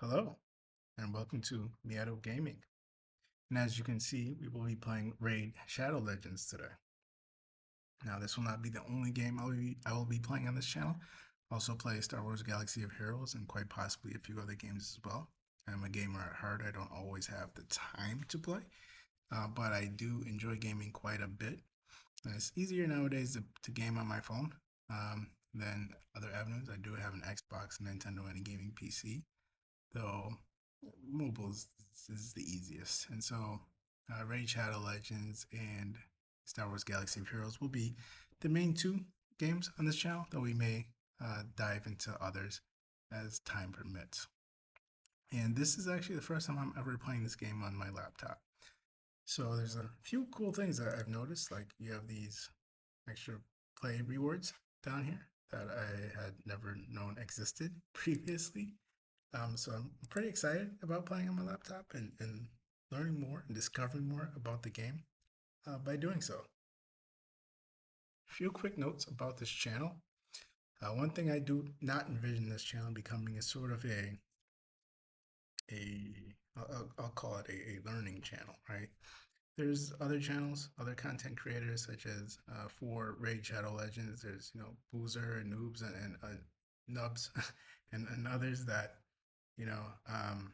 Hello, and welcome to Miato Gaming. And as you can see, we will be playing Raid Shadow Legends today. Now, this will not be the only game I will be playing on this channel. I also play Star Wars Galaxy of Heroes and quite possibly a few other games as well. I'm a gamer at heart. I don't always have the time to play, but I do enjoy gaming quite a bit. And it's easier nowadays to game on my phone than other avenues. I do have an Xbox, Nintendo, and a gaming PC, though mobile is the easiest. And so, Raid Shadow Legends and Star Wars Galaxy of Heroes will be the main two games on this channel, though we may dive into others as time permits. And this is actually the first time I'm ever playing this game on my laptop. So there's a few cool things that I've noticed, like you have these extra play rewards down here that I had never known existed previously. So I'm pretty excited about playing on my laptop and learning more and discovering more about the game by doing so. A few quick notes about this channel. One thing I do not envision this channel becoming is sort of I'll call it a learning channel, right? There's other channels, other content creators such as for Raid Shadow Legends. There's Boozer and Noobs and Nubs and others that you know um,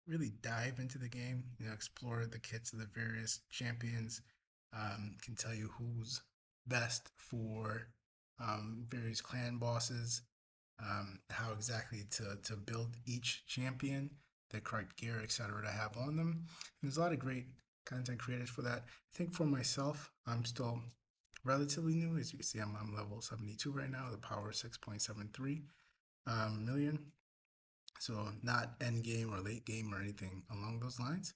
really dive into the game, explore the kits of the various champions, can tell you who's best for various clan bosses, how exactly to build each champion, the correct gear, etc. to have on them. And there's a lot of great content creators for that. I think for myself, I'm still relatively new. As you can see, I'm level 72 right now, the power 6.73 million. So not end game or late game or anything along those lines.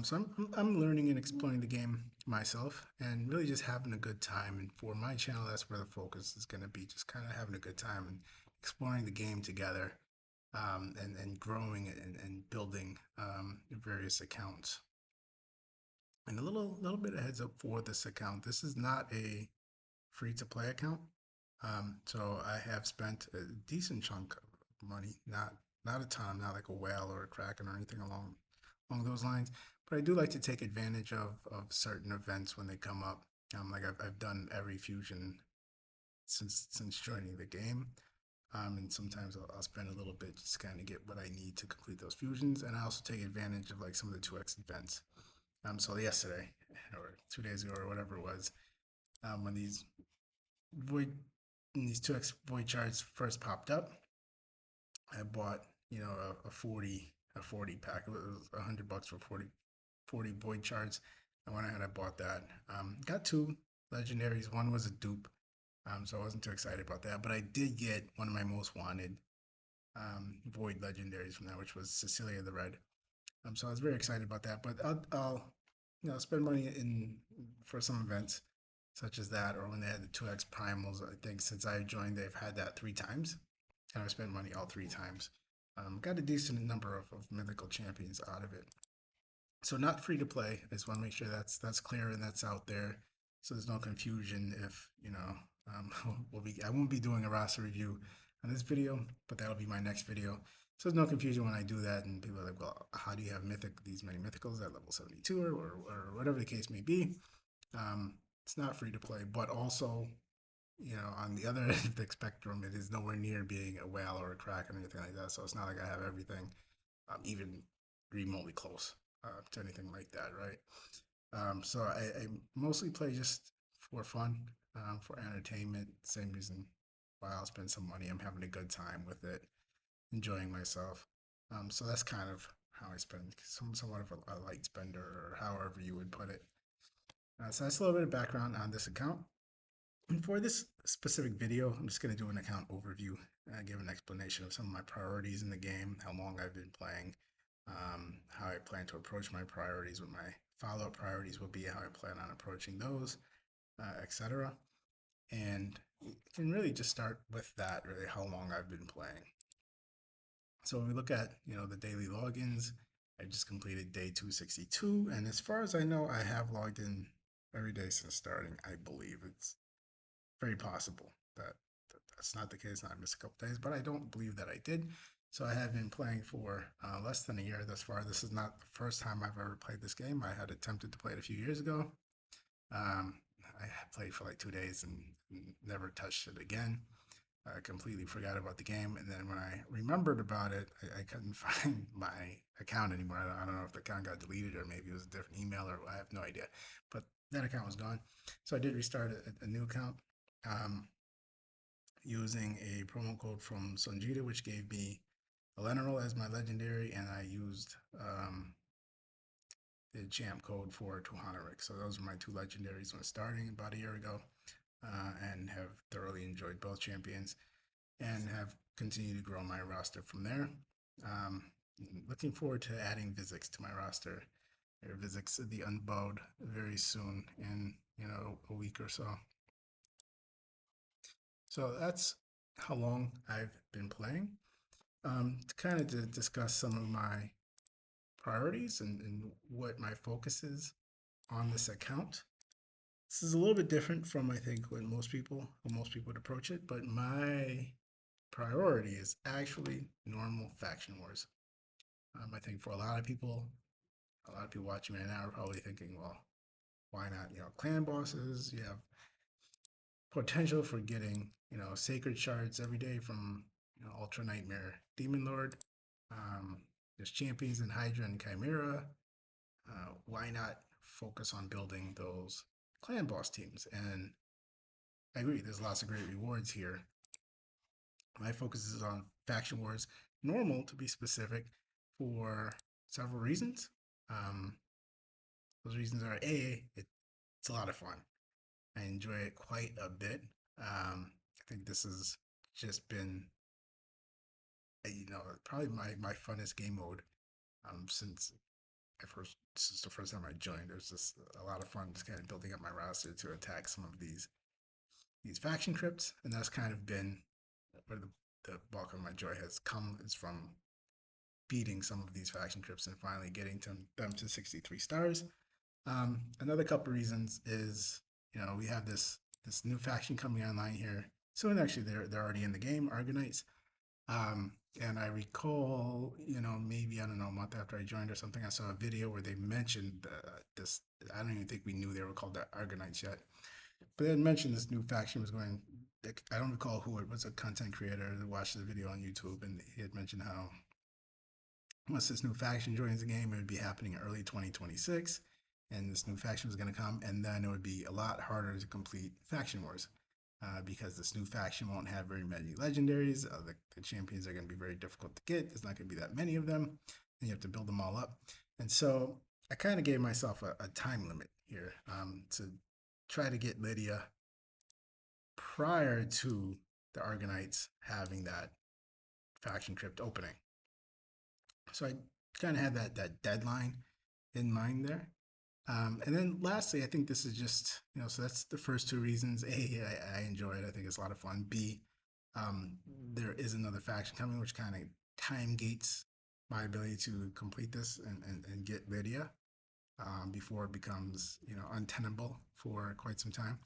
So I'm learning and exploring the game myself and really just having a good time. And for my channel, that's where the focus is going to be, just kind of having a good time and exploring the game together, and growing it and building various accounts. And a little bit of heads up for this account. This is not a free to play account. So I have spent a decent chunk of money, not a ton, not like a whale or a kraken or anything along those lines. But I do like to take advantage of certain events when they come up. Like I've done every fusion since joining the game. And sometimes I'll spend a little bit just kind of get what I need to complete those fusions. And I also take advantage of like some of the 2x events. So yesterday or 2 days ago or whatever it was, when void these 2x void shards first popped up, I bought a 40 pack. It was $100 for 40 void shards. I went ahead and I bought that. Got two legendaries. One was a dupe, so I wasn't too excited about that. But I did get one of my most wanted void legendaries from that, which was Cecilia the Red. So I was very excited about that. But I'll spend money in for some events such as that, or when they had the 2x primals. I think since I joined, they've had that 3 times, and I spent money all 3 times. Got a decent number of mythical champions out of it. So not free to play. I just want to make sure that's clear and that's out there, so there's no confusion. If I won't be doing a roster review on this video, but that'll be my next video. So there's no confusion when I do that, and people are like, "Well, how do you have these many mythicals at level 72 or whatever the case may be?" It's not free to play, but also, on the other end of the spectrum, it is nowhere near being a whale or a crack or anything like that. So it's not like I have everything, even remotely close to anything like that, right? So I mostly play just for fun, for entertainment. Same reason why I'll spend some money. I'm having a good time with it, enjoying myself. So that's kind of how I spend. Somewhat of a light spender, or however you would put it. So that's a little bit of background on this account. And for this specific video, I'm just going to do an account overview, give an explanation of some of my priorities in the game, how long I've been playing, how I plan to approach my priorities, what my follow-up priorities will be, how I plan on approaching those, etc. And you can really just start with that, really, how long I've been playing. So when we look at, the daily logins, I just completed day 262, and as far as I know, I have logged in every day since starting. I believe it's very possible that that's not the case. I missed a couple days, but I don't believe that I did. So I have been playing for less than a year thus far. This is not the first time I've ever played this game. I had attempted to play it a few years ago. Um, I played for like 2 days and never touched it again. I completely forgot about the game, and then when I remembered about it, I couldn't find my account anymore. I don't know if the account got deleted or maybe it was a different email or I have no idea. But that account was gone, so I did restart a new account um, using a promo code from Sonjita, which gave me Eleanor as my legendary, and I used the champ code for Tuhana. So those are my two legendaries when starting about a year ago, and have thoroughly enjoyed both champions and have continued to grow my roster from there. Um, Looking forward to adding Vizix to my roster, or Vizix the Unbowed, very soon in a week or so. So that's how long I've been playing. To kind of to discuss some of my priorities and what my focus is on this account. This is a little bit different from I think when most people would approach it, but my priority is actually normal faction wars. I think for a lot of people watching right now are probably thinking, well, why not? Clan bosses. You have potential for getting sacred shards every day from Ultra Nightmare Demon Lord. Um, there's champions in Hydra and Chimera. Why not focus on building those clan boss teams? And I agree, there's lots of great rewards here. My focus is on faction wars, normal to be specific, for several reasons. Um, those reasons are it's a lot of fun. I enjoy it quite a bit. I think this has just been, probably my funnest game mode since the first time I joined. It was just a lot of fun, just kind of building up my roster to attack some of these faction crypts, and that's kind of been where the bulk of my joy has come, is from beating some of these faction crypts and finally getting them to 63 stars. Another couple reasons is we have this new faction coming online here soon. Actually, they're already in the game, Argonites. And I recall, maybe I don't know, a month after I joined or something, I saw a video where they mentioned this. I don't even think we knew they were called the Argonites yet, but they had mentioned this new faction was going. I don't recall who it was. A content creator that watched the video on YouTube, and he had mentioned how once this new faction joins the game, it would be happening early 2026, and this new faction was going to come, and then it would be a lot harder to complete faction wars. Because this new faction won't have very many legendaries. The champions are going to be very difficult to get. There's not going to be that many of them, and you have to build them all up. And so I kind of gave myself a time limit here to try to get Lydia prior to the Argonites having that faction crypt opening. So I kind of had that deadline in mind there. And then lastly, I think this is just, so that's the first two reasons. A, I enjoy it. I think it's a lot of fun. B, there is another faction coming, which kind of time gates my ability to complete this and get Lydia before it becomes, untenable for quite some time.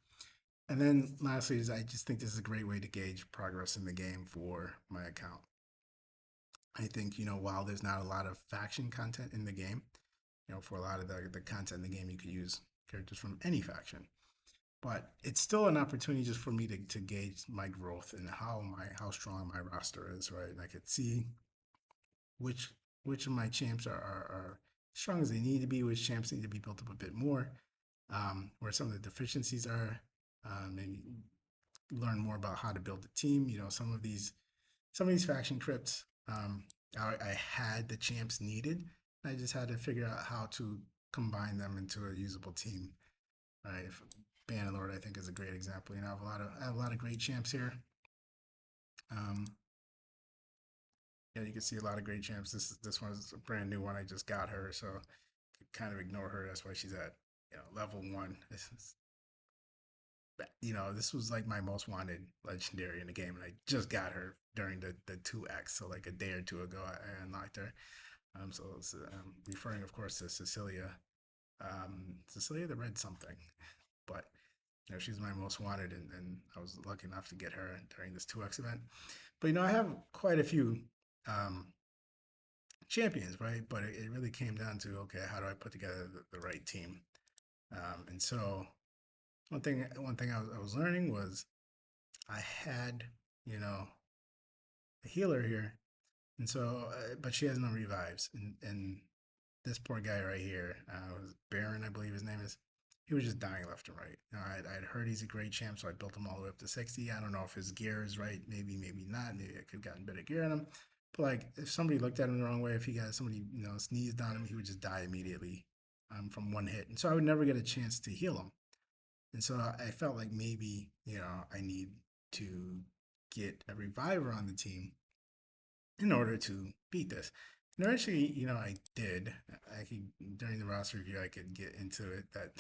And then lastly is I just think this is a great way to gauge progress in the game for my account. I think, while there's not a lot of faction content in the game, for a lot of the content in the game, you could use characters from any faction. But it's still an opportunity just for me to gauge my growth and how strong my roster is, right? And I could see which of my champs are strong as they need to be, which champs need to be built up a bit more, where some of the deficiencies are, maybe learn more about how to build a team. Some of these faction crypts, I had the champs needed. I just had to figure out how to combine them into a usable team. Right, Bannerlord I think is a great example. I have a lot of great champs here. Yeah, you can see a lot of great champs. This one's a brand new one. I just got her, so kind of ignore her. That's why she's at level 1. This was like my most wanted legendary in the game, and I just got her during the 2x, so like a day or two ago I unlocked her. So it's referring, of course, to Cecilia. Cecilia the Red something, but she's my most wanted, and I was lucky enough to get her during this 2x event. But I have quite a few um, champions, right? But it really came down to, okay, how do I put together the right team? And so one thing I was learning was I had, you know, a healer here, and so but she has no revives, and this poor guy right here was Baron, I believe his name is. He was just dying left and right. I'd heard he's a great champ, so I built him all the way up to 60. I don't know if his gear is right. Maybe not. Maybe I could have gotten better gear on him. But like, if somebody looked at him the wrong way, if he got somebody sneezed on him, he would just die immediately from one hit. And so I would never get a chance to heal him. And so I felt like maybe I need to get a reviver on the team in order to beat this. And eventually, I did. I could during the roster review, I could get into it that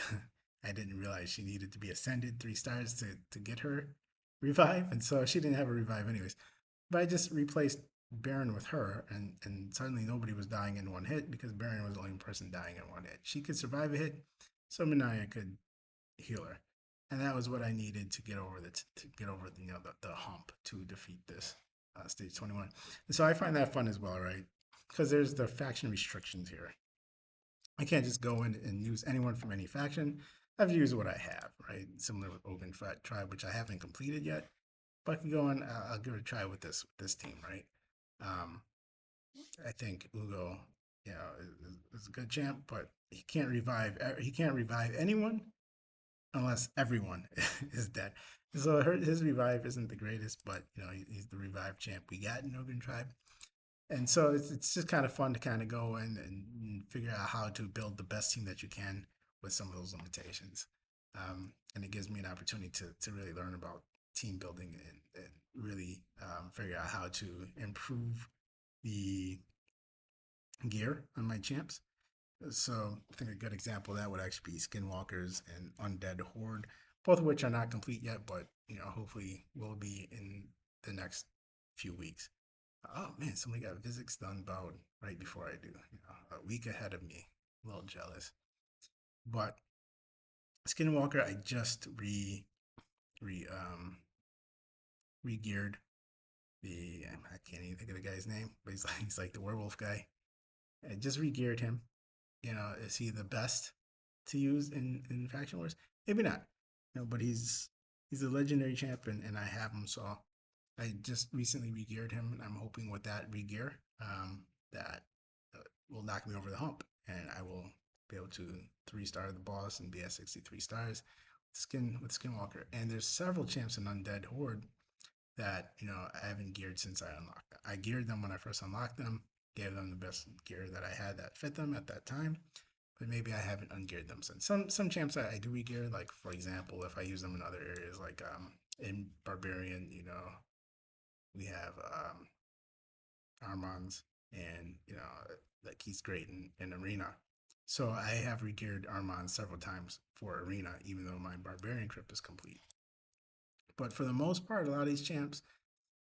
I didn't realize she needed to be ascended 3 stars to get her revive, and so she didn't have a revive anyways. But I just replaced Baron with her, and suddenly nobody was dying in one hit because Baron was the only person dying in one hit. She could survive a hit, so Minaya could heal her, and that was what I needed to get over to get over the hump to defeat this stage 21. And so I find that fun as well, right? Because there's the faction restrictions here. I can't just go in and use anyone from any faction. I have to use what I have, right? Similar with Ogun Tribe, which I haven't completed yet, but I can go in. I'll give it a try with this team, right? Um, I think Ugo, is a good champ, but he can't revive. He can't revive anyone unless everyone is dead. So his revive isn't the greatest, but he's the revive champ we got in Ogun Tribe. And so it's just kind of fun to kind of go in and figure out how to build the best team that you can with some of those limitations. And it gives me an opportunity to really learn about team building and really figure out how to improve the gear on my champs. So I think a good example of that would actually be Skinwalkers and Undead Horde, both of which are not complete yet, but hopefully will be in the next few weeks. Oh man, somebody got physics done about right before I do. A week ahead of me. A little jealous. But Skinwalker, I just re re-geared the I can't even think of the guy's name, but he's like the werewolf guy. I just re-geared him. Is he the best to use in Faction Wars? Maybe not. But he's a legendary champion, and I have him. So I just recently re-geared him, and I'm hoping with that re-gear that will knock me over the hump, and I will be able to 3-star the boss and be at 63 stars with Skinwalker. And there's several champs in Undead Horde that I haven't geared since I unlocked them. I geared them when I first unlocked them, gave them the best gear that I had that fit them at that time. But maybe I haven't ungeared them since. Some champs I do re-gear, like for example, if I use them in other areas, like in Barbarian, we have Armans, and like he's great in Arena. So I have re-geared Armand several times for Arena, even though my Barbarian crypt is complete. But for the most part, a lot of these champs,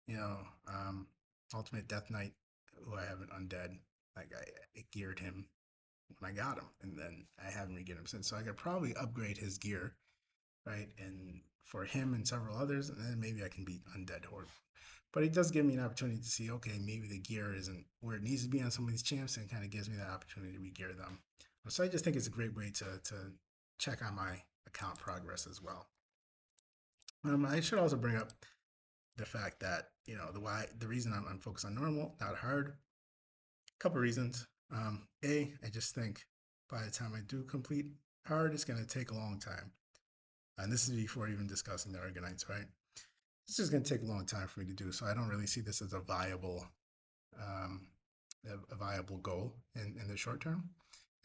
you know, um, Ultimate Death Knight, who I have an undead, like I geared him when I got him, and then I haven't re-geared him since. So I could probably upgrade his gear, right? And for him and several others, and then maybe I can beat Undead Horde. But it does give me an opportunity to see, okay, maybe the gear isn't where it needs to be on some of these champs, and it kind of gives me that opportunity to re-gear them. So I just think it's a great way to check on my account progress as well. I should also bring up the fact that the reason I'm focused on normal, not hard. A couple reasons. I just think by the time I do complete hard, it's going to take a long time, and this is before even discussing the Argonites, right? It's just going to take a long time for me to do, so I don't really see this as um, a viable goal in the short term,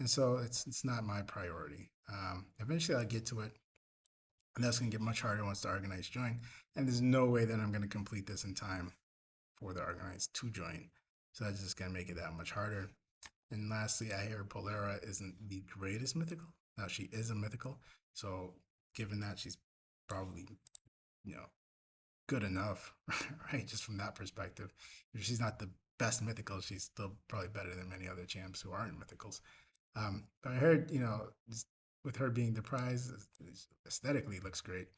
and so it's not my priority. Eventually, I'll get to it, and that's going to get much harder once the Argonites join. And there's no way that I'm going to complete this in time for the Argonites to join. So that's just going to make it that much harder. And lastly, I hear Polera isn't the greatest mythical. Now, she is a mythical. So given that, she's probably, good enough, right? Just from that perspective. If she's not the best mythical, she's still probably better than many other champs who aren't mythicals. But I heard, with her being the prize, aesthetically looks great.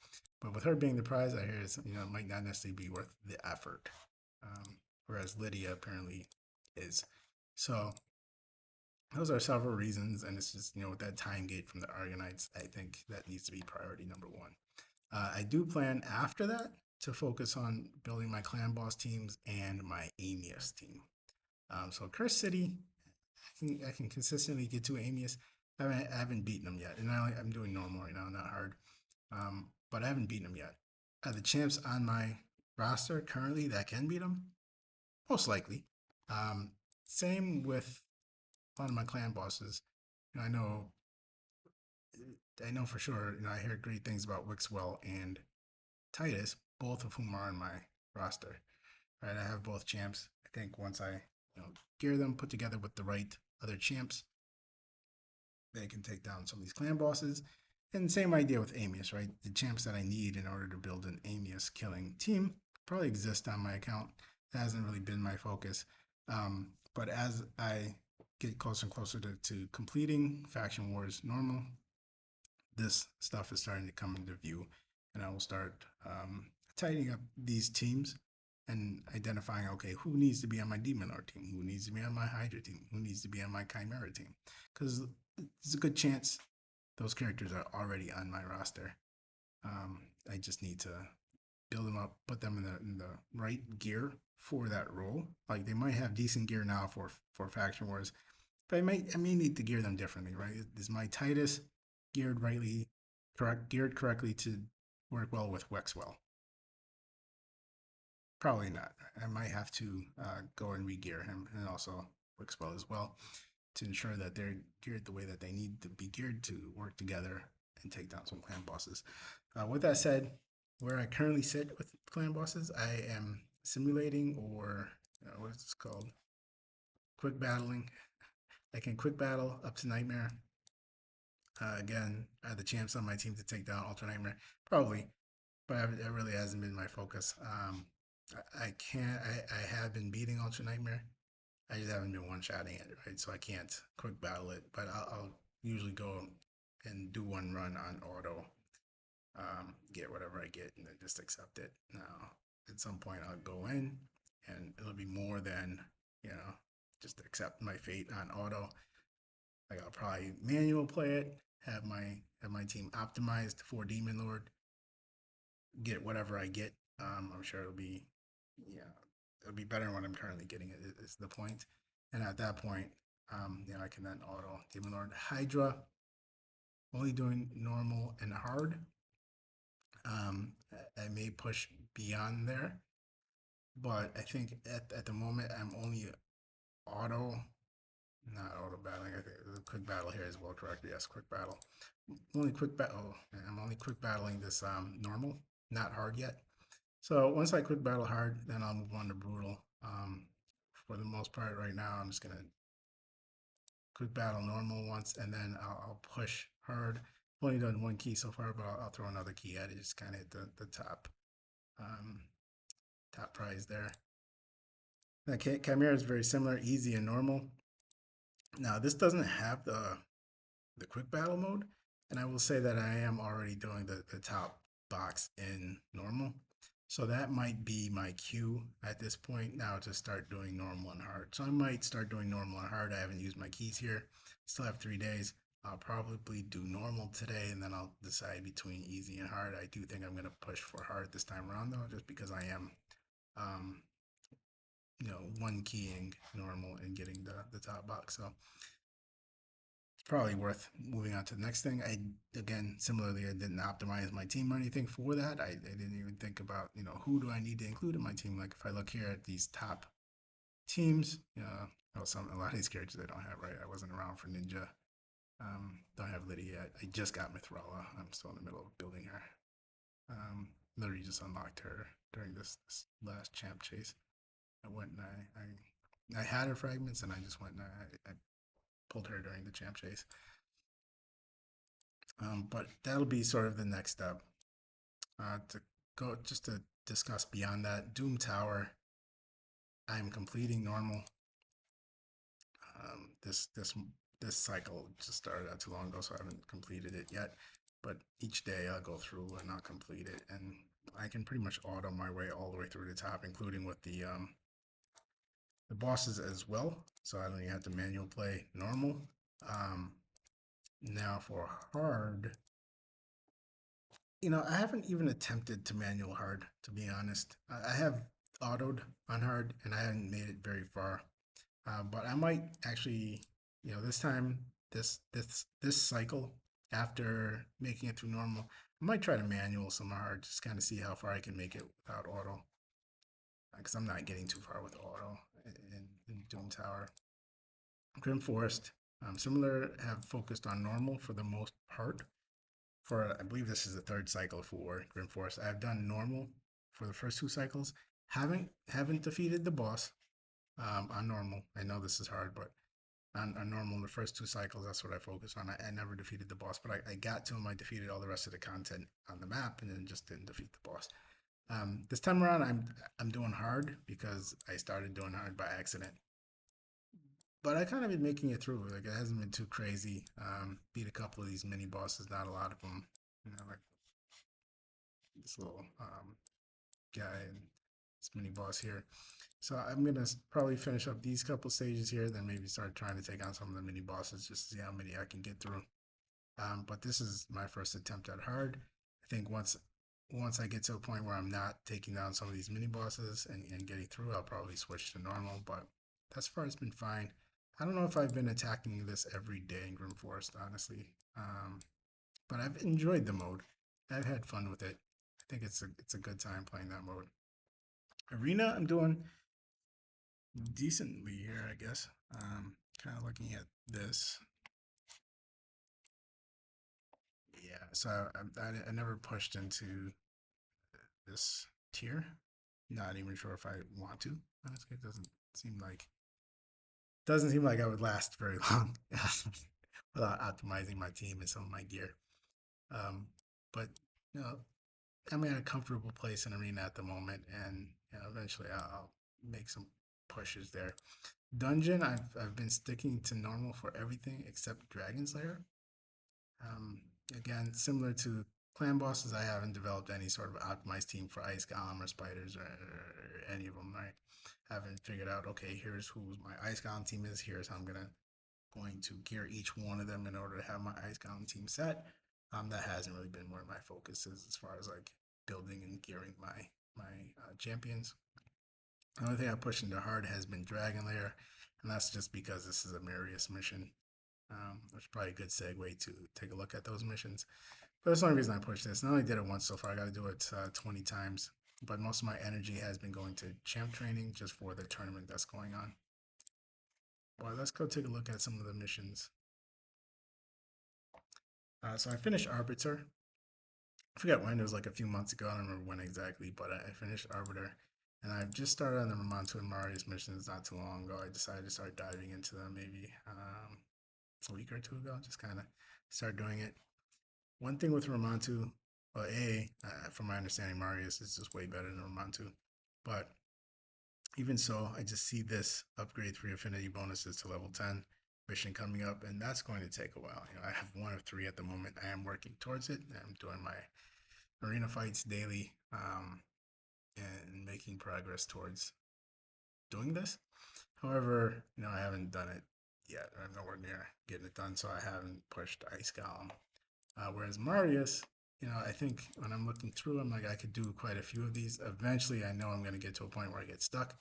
But with her being the prize, I hear it might not necessarily be worth the effort. whereas Lydia apparently is. So those are several reasons, and it's just, with that time gate from the Argonites, I think that needs to be priority number one. I do plan after that to focus on building my clan boss teams and my Amius team. So Curse City, I can consistently get to Amius. I haven't beaten them yet, and I'm doing normal right now, not hard. But I haven't beaten them yet. The champs on my roster currently that can beat them, most likely. Um, Same with a lot of my clan bosses. I know for sure. I hear great things about Wixwell and Titus, both of whom are on my roster. Right, I have both champs. I think once I gear them, put together with the right other champs, they can take down some of these clan bosses. And same idea with Amius, right? The champs that I need in order to build an Amius killing team probably exist on my account. That hasn't really been my focus. But as I get closer and closer to completing Faction Wars normal, this stuff is starting to come into view, and I will start tightening up these teams and identifying, okay, who needs to be on my Demon Lord team, who needs to be on my Hydra team, who needs to be on my Chimera team, because there's a good chance those characters are already on my roster. I just need to build them up, put them in the right gear for that role. Like they might have decent gear now for Faction Wars, but I may need to gear them differently, right? Is my Titus geared correctly to work well with Wexwell? Probably not. I might have to go and re-gear him, and also Wexwell as well, to ensure that they're geared the way that they need to be geared to work together and take down some clan bosses. With that said, where I currently sit with clan bosses, I am simulating, or what is this called? Quick battling. I can quick battle up to Nightmare. Again, I have the champs on my team to take down Ultra Nightmare, probably, but it really hasn't been my focus. I can't. I have been beating Ultra Nightmare. I just haven't been one-shotting it, right? So I can't quick battle it, but I'll usually go and do one run on auto, get whatever I get, and then just accept it. Now, at some point, I'll go in, and it'll be more than just accept my fate on auto. Like I'll probably manual play it, have my team optimized for Demon Lord, get whatever I get. I'm sure it'll be better than what I'm currently getting. Is the point, and at that point, I can then auto Demon Lord. Hydra, only doing normal and hard. I may push beyond there, but I think at the moment I'm only auto, not auto battling. I think the quick battle here is well correct. Yes, quick battle. Only quick battle. I'm only quick battling this normal, not hard yet. So once I quick battle hard, then I'll move on to brutal. For the most part, right now, I'm just gonna quick battle normal once, and then I'll push hard. I've only done one key so far, but I'll throw another key at it. Just kind of hit the um, top prize there. That Chimera is very similar, easy and normal. Now this doesn't have the quick battle mode, and I will say that I am already doing the top box in normal. So that might be my cue at this point now to start doing normal and hard. So I might start doing normal and hard. I haven't used my keys here. Still have 3 days. I'll probably do normal today, and then I'll decide between easy and hard. I do think I'm going to push for hard this time around, though, just because I am, um, one keying normal and getting the top box. So it's probably worth moving on to the next thing. Again, similarly, I didn't optimize my team or anything for that. I didn't even think about, who do I need to include in my team. Like if I look here at these top teams, a lot of these characters I don't have, right? I wasn't around for Ninja. Don't have Lydia yet. I just got Mithrala. I'm still in the middle of building her. Literally just unlocked her during this last champ chase. I went and I had her fragments, and I just went and I pulled her during the champ chase. But that'll be sort of the next step. To discuss beyond that, Doom Tower, I'm completing normal. This cycle just started not too long ago, so I haven't completed it yet. But each day I'll go through and I'll complete it, and I can pretty much auto my way all the way through the top, including with the the bosses as well, so I don't even have to manual play normal. Um, Now for hard, I haven't even attempted to manual hard, to be honest. I have autoed on hard and I haven't made it very far. But I might actually, this time, this cycle, after making it through normal, I might try to manual some hard, just kind of see how far I can make it without auto, because I'm not getting too far with auto in Doom Tower. Grim Forest, similar, have focused on normal for the most part. For I believe this is the third cycle for Grim Forest. I've done normal for the first two cycles. Haven't defeated the boss on normal. I know this is hard, but on normal, the first two cycles, that's what I focus on. I never defeated the boss, but I got to him. I defeated all the rest of the content on the map, and then just didn't defeat the boss. This time around, I'm doing hard because I started doing hard by accident. But I kind of been making it through. Like, it hasn't been too crazy. Beat a couple of these mini bosses, not a lot of them. Like this little guy and this mini boss here. So I'm gonna probably finish up these couple stages here, then maybe start trying to take on some of the mini bosses just to see how many I can get through. But this is my first attempt at hard. I think once I get to a point where I'm not taking down some of these mini bosses and getting through, I'll probably switch to normal. But thus far, it's been fine. I don't know if I've been attacking this every day in Grim Forest, honestly. But I've enjoyed the mode. I've had fun with it. I think it's a good time playing that mode. Arena, I'm doing decently here, I guess. Kind of looking at this. Yeah, so I never pushed into this tier. Not even sure if I want to. Honestly, it doesn't seem like I would last very long without optimizing my team and some of my gear. Um, but you know, I'm in a comfortable place in arena at the moment, and eventually I'll make some pushes there. Dungeon, I've been sticking to normal for everything except Dragon Slayer. Um, Again, similar to clan bosses, I haven't developed any sort of optimized team for Ice Golem or Spiders or any of them. Right? I haven't figured out. Okay, here's who my Ice Golem team is. Here's how I'm going to gear each one of them in order to have my Ice Golem team set. That hasn't really been where my focus is as far as like building and gearing my champions. The only thing I pushed into hard has been Dragon Lair, and that's just because this is a Marius mission. Which is probably a good segue to take a look at those missions. But that's the only reason I pushed this. I only did it once so far. I got to do it 20 times. But most of my energy has been going to champ training just for the tournament that's going on. But let's go take a look at some of the missions. So I finished Arbiter. I forget when. It was like a few months ago. I don't remember when exactly, but I finished Arbiter. And I've just started on the Ramantu and Marius missions not too long ago. I decided to start diving into them maybe a week or two ago. Just kind of start doing it. One thing with Ramantu, well, from my understanding, Marius is just way better than Ramantu. But even so, I just see this upgrade 3 affinity bonuses to level 10 mission coming up, and that's going to take a while. I have 1 of 3 at the moment. I am working towards it. I'm doing my arena fights daily and making progress towards doing this. However, I haven't done it yet. I'm nowhere near getting it done, so I haven't pushed Ice Golem. Whereas Marius, I think when I'm looking through, I'm like, I could do quite a few of these. Eventually, I know I'm going to get to a point where I get stuck,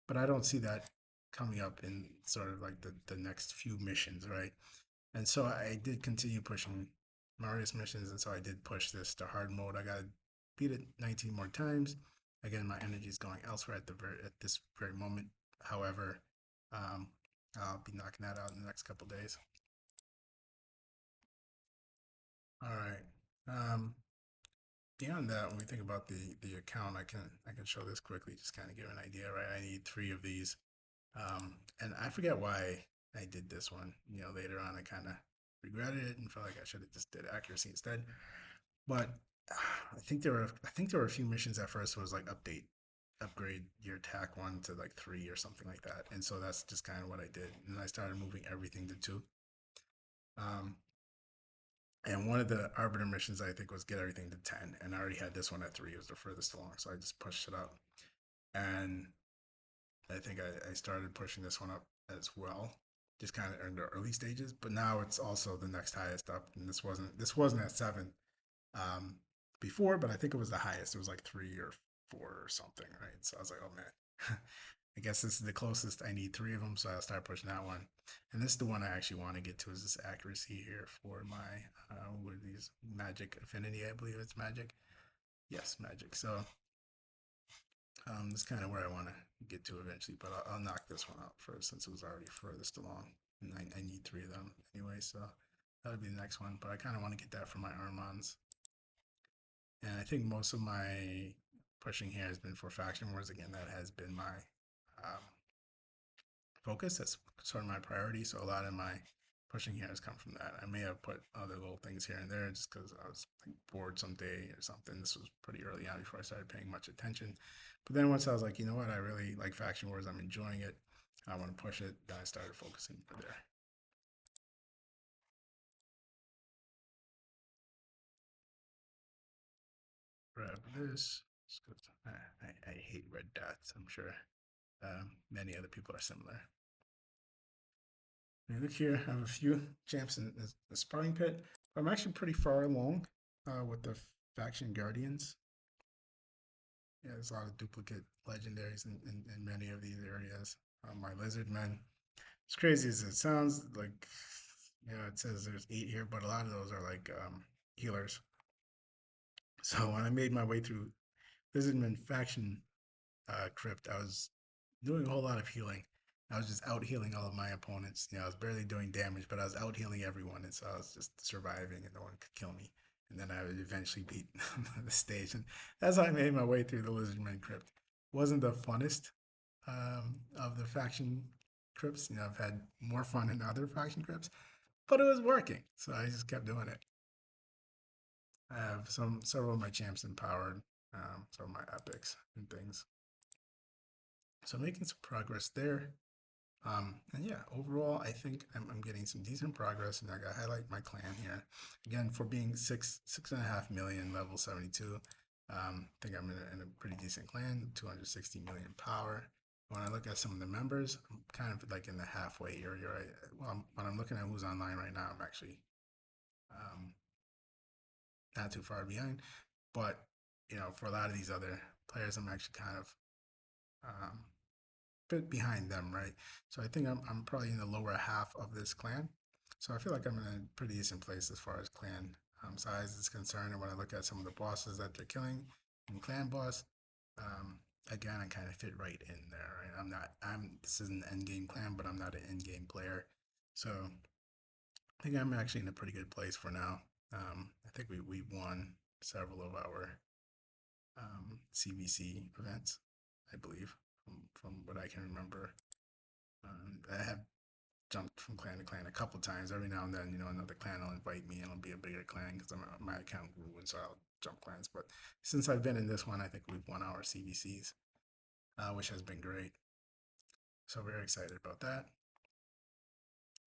but I don't see that coming up in sort of like the next few missions, right? And so I did continue pushing Marius missions, and so I did push this to hard mode. I got to beat it 19 more times. Again, my energy is going elsewhere at this very moment. However, I'll be knocking that out in the next couple days. All right. Beyond that, when we think about the account, I can show this quickly, just kind of give an idea, right? I need 3 of these, and I forget why I did this one. Later on, I kind of regretted it and felt like I should have just did accuracy instead. But I think there were a few missions at first. It was like upgrade your attack 1 to like 3 or something like that, and so that's just kind of what I did. And I started moving everything to 2. And one of the Arbiter missions, I think, was get everything to 10. And I already had this one at 3. It was the furthest along. So I just pushed it up. And I think I started pushing this one up as well, just kind of in the early stages. But now it's also the next highest up, and this wasn't at 7 um, before, but I think it was the highest. It was like 3 or 4 or something, right? So I was like, oh man, I guess this is the closest. I need 3 of them, so I'll start pushing that one. And this is the one I actually want to get to, is this accuracy here for my what are these, magic affinity? I believe it's magic. Yes, magic. So that's kind of where I want to get to eventually, but I'll knock this one out first since it was already furthest along, and I need 3 of them anyway. So that'll be the next one. But I kind of want to get that for my Armans. And I think most of my pushing here has been for faction wars. Again, that has been my um, focus. That's sort of my priority. So a lot of my pushing here has come from that. I may have put other little things here and there just because I was like bored someday or something. This was pretty early on before I started paying much attention. But then once I was like, you know what, I really like faction wars. I'm enjoying it. I want to push it. Then I started focusing more there. Grab this. I hate red dots. I'm sure many other people are similar. Now look here, I have a few champs in the sparring pit. I'm actually pretty far along with the faction guardians. Yeah, there's a lot of duplicate legendaries in many of these areas. My lizard men. As crazy as it sounds, like, yeah, it says there's 8 here, but a lot of those are like healers. So when I made my way through Lizardman faction crypt, I was doing a whole lot of healing. I was just out healing all of my opponents. I was barely doing damage, but I was out healing everyone, and so I was just surviving, and no one could kill me. And then I would eventually beat the stage, and that's how I made my way through the Lizardman crypt. Wasn't the funnest of the faction crypts. I've had more fun in other faction crypts, but it was working, so I just kept doing it. I have several of my champs empowered, some of my epics and things. So making some progress there. And yeah, overall, I think I'm getting some decent progress, and I got to highlight my clan here again for being 6.5 million level 72. I think I'm in a pretty decent clan, 260 million power. When I look at some of the members, I'm kind of like in the halfway area. Right? Well, when I'm looking at who's online right now, I'm actually um, not too far behind. But for a lot of these other players, I'm actually kind of um, bit behind them, right? So I think I'm probably in the lower half of this clan. So I feel like I'm in a pretty decent place as far as clan size is concerned. And when I look at some of the bosses that they're killing in clan boss, um, again, I kind of fit right in there, right? This is an end game clan, but I'm not an end game player. So I think I'm actually in a pretty good place for now. I think we won several of our CVC events, I believe, from what I can remember. I have jumped from clan to clan a couple times. Every now and then, another clan will invite me and it'll be a bigger clan because my account grew, and so I'll jump clans. But since I've been in this one, I think we've won our CVCs, which has been great. So very excited about that.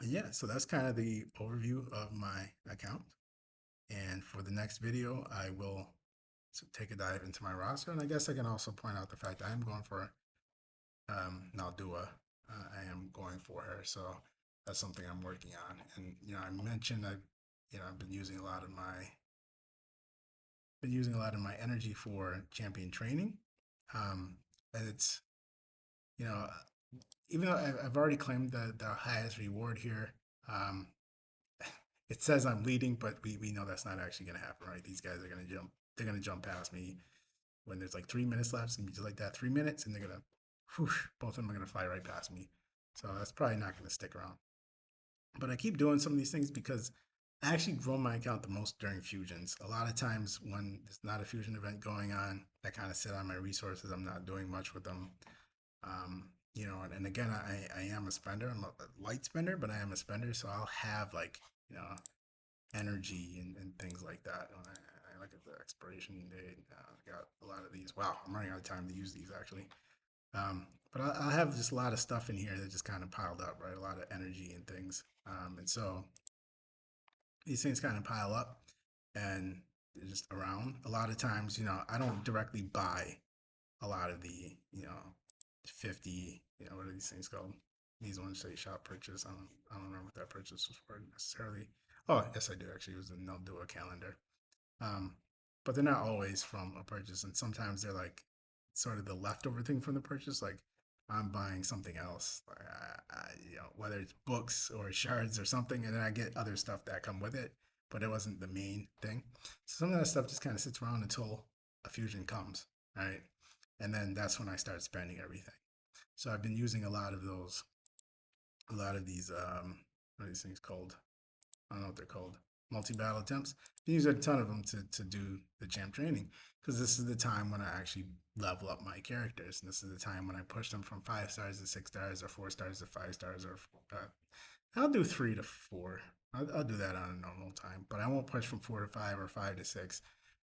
And yeah, so that's kind of the overview of my account. And for the next video, I will take a dive into my roster. And I guess I can also point out the fact that I'm going for Naldua. I am going for her. So that's something I'm working on. And I mentioned I've been using a lot of my energy for champion training. And it's you know even though I've already claimed the highest reward here, um, it says I'm leading, but we know that's not actually going to happen, right? These guys are going to jump. They're going to jump past me when there's like 3 minutes left. It's going to be just like that, 3 minutes, and they're going to, whoosh, both of them are going to fly right past me. So that's probably not going to stick around. But I keep doing some of these things because I actually grow my account the most during fusions. A lot of times when there's not a fusion event going on, I kind of sit on my resources. I'm not doing much with them. And again, I am a spender. I'm a light spender, but I am a spender. So I'll have like, energy and things like that. When I look at the expiration date, I got a lot of these. Wow, I'm running out of time to use these actually. But I have just a lot of stuff in here that just kind of piled up, right? A lot of energy and things. And so these things kind of pile up and they're just around. A lot of times, I don't directly buy a lot of the, 50 what are these things called? These ones say shop purchase. I don't remember what that purchase was for necessarily. Oh, yes, I do actually. It was the No Duo calendar. Um, but they're not always from a purchase, and sometimes they're like sort of the leftover thing from the purchase. Like I'm buying something else, whether it's books or shards or something, and then I get other stuff that come with it, but it wasn't the main thing. So some of that stuff just kind of sits around until a fusion comes, right? And then that's when I start spending everything. So I've been using a lot of those, a lot of these, what are these things called? I don't know what they're called, multi-battle attempts. I use a ton of them to do the champ training because this is the time when I actually level up my characters. And this is the time when I push them from 5 stars to 6 stars or 4 stars to 5 stars or I'll do 3 to 4. I'll do that on a normal time, but I won't push from 4 to 5 or 5 to 6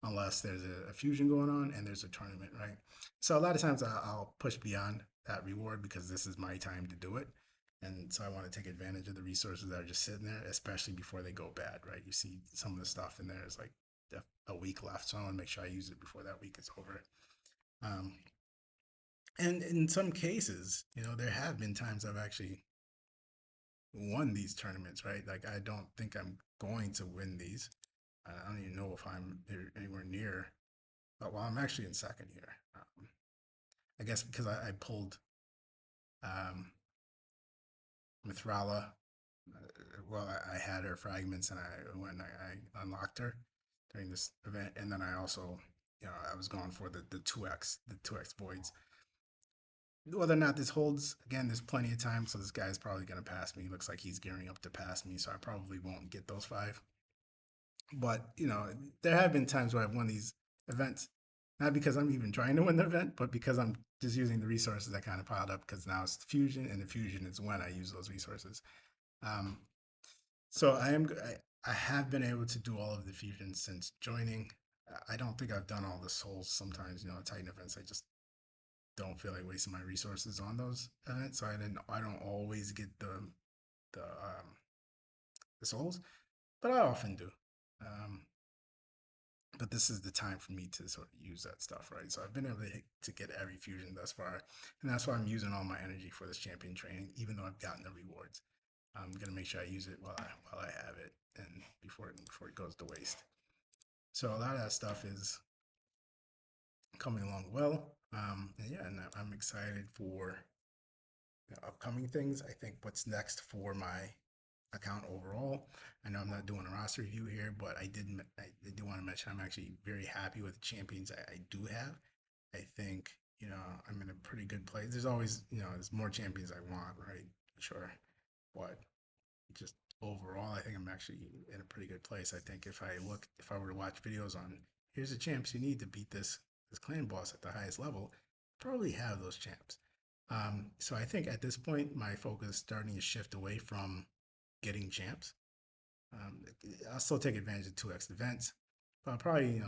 unless there's a fusion going on and there's a tournament, right? So a lot of times I'll push beyond that reward because this is my time to do it. And so I want to take advantage of the resources that are just sitting there, especially before they go bad, right? You see some of the stuff in there is like a week left, so I want to make sure I use it before that week is over. Um, and in some cases, there have been times I've actually won these tournaments, right? Like I don't think I'm going to win these. I don't even know if I'm anywhere near. Well, I'm actually in second here. I guess because I pulled um, Mithrala. Well, I had her fragments, and I unlocked her during this event, and then I also, I was going for the 2x voids. Whether or not this holds, again, there's plenty of time, so this guy's probably going to pass me. He looks like he's gearing up to pass me, so I probably won't get those 5. But, there have been times where I've won these events, not because I'm even trying to win the event, but because I'm just using the resources that kind of piled up because now it's the fusion, and the fusion is when I use those resources. Um, so I have been able to do all of the fusions since joining. I don't think I've done all the souls. Sometimes, Titan events, I just don't feel like wasting my resources on those events. So I don't always get the souls, but I often do. Um, but this is the time for me to sort of use that stuff, right? So I've been able to get every fusion thus far, and that's why I'm using all my energy for this champion training, even though I've gotten the rewards. I'm gonna make sure I use it while I have it, and before it goes to waste. So a lot of that stuff is coming along well, and yeah, and I'm excited for upcoming things. I think what's next for my account overall. I know I'm not doing a roster review here, but I do want to mention I'm actually very happy with the champions I do have. I think I'm in a pretty good place. There's always there's more champions I want, right? Sure, but just overall, I think I'm actually in a pretty good place. I think if I were to watch videos on here's the champs you need to beat this clan boss at the highest level, probably have those champs. So I think at this point, my focus is starting to shift away from getting champs. Um, I'll still take advantage of 2x events, but I'll probably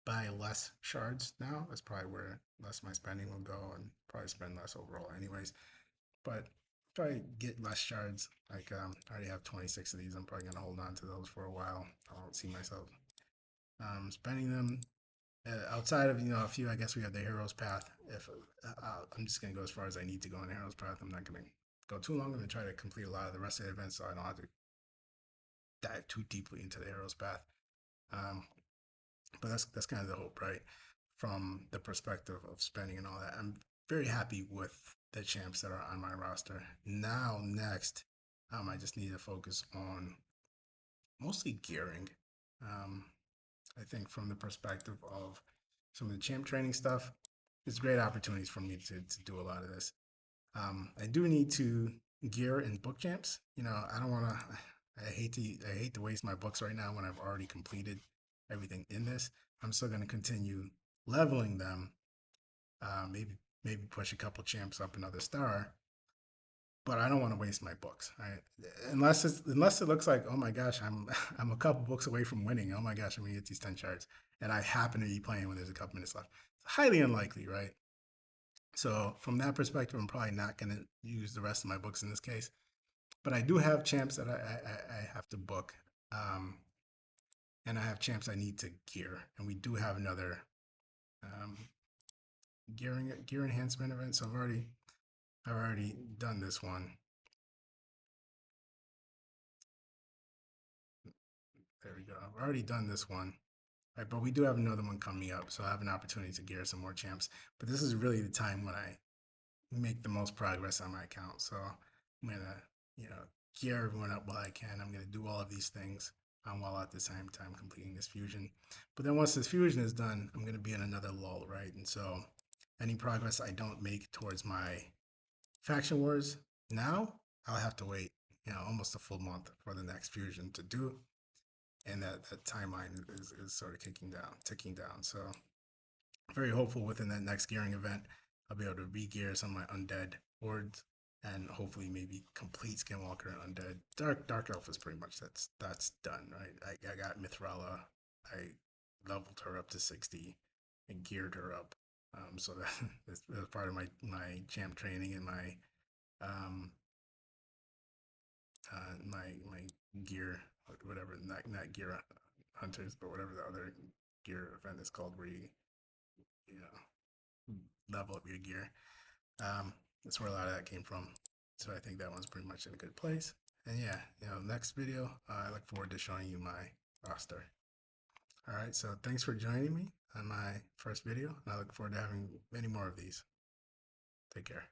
buy less shards now. That's probably where less of my spending will go, and probably spend less overall, anyways. But probably get less shards. Like I already have 26 of these. I'm probably gonna hold on to those for a while. I don't see myself spending them. Outside of a few, I guess we have the hero's path. If I'm just gonna go as far as I need to go in the hero's path, I'm not gonna go too long. I'm gonna try to complete a lot of the rest of the events, so I don't have to dive too deeply into the hero's path. Um, but that's kind of the hope, right? From the perspective of spending and all that, I'm very happy with the champs that are on my roster. Now, next, I just need to focus on mostly gearing. Um, I think from the perspective of some of the champ training stuff, it's great opportunities for me to do a lot of this. I do need to gear in book champs. I don't want to. I hate to waste my books right now when I've already completed everything in this. I'm still going to continue leveling them. Maybe push a couple champs up another star, but I don't want to waste my books. Unless it looks like, oh my gosh, I'm a couple books away from winning. Oh my gosh, I'm gonna get these 10 shards, and I happen to be playing when there's a couple minutes left. It's highly unlikely, right? So from that perspective, I'm probably not gonna use the rest of my books in this case. But I do have champs that I have to book, um, and I have champs I need to gear, and we do have another um, gear enhancement event. So I've already I've already done this one. There we go. I've already done this one. Right, but we do have another one coming up, so I have an opportunity to gear some more champs. But this is really the time when I make the most progress on my account. So I'm gonna, gear everyone up while I can. I'm gonna do all of these things while at the same time completing this fusion. But then once this fusion is done, I'm gonna be in another lull, right? And so any progress I don't make towards my faction wars now, I'll have to wait, almost a full month for the next fusion to do. And that timeline is sort of ticking down. So very hopeful within that next gearing event, I'll be able to re-gear some of my undead hordes and hopefully maybe complete Skinwalker and undead. Dark Elf is pretty much that's done, right? I got Mithrala. I leveled her up to 60 and geared her up. So that's part of my champ training and um my gear, whatever, not gear hunters, but whatever the other gear event is called, where you level up your gear. That's where a lot of that came from. So I think that one's pretty much in a good place. And yeah, next video, I look forward to showing you my roster. All right, so thanks for joining me on my first video, and I look forward to having many more of these. Take care.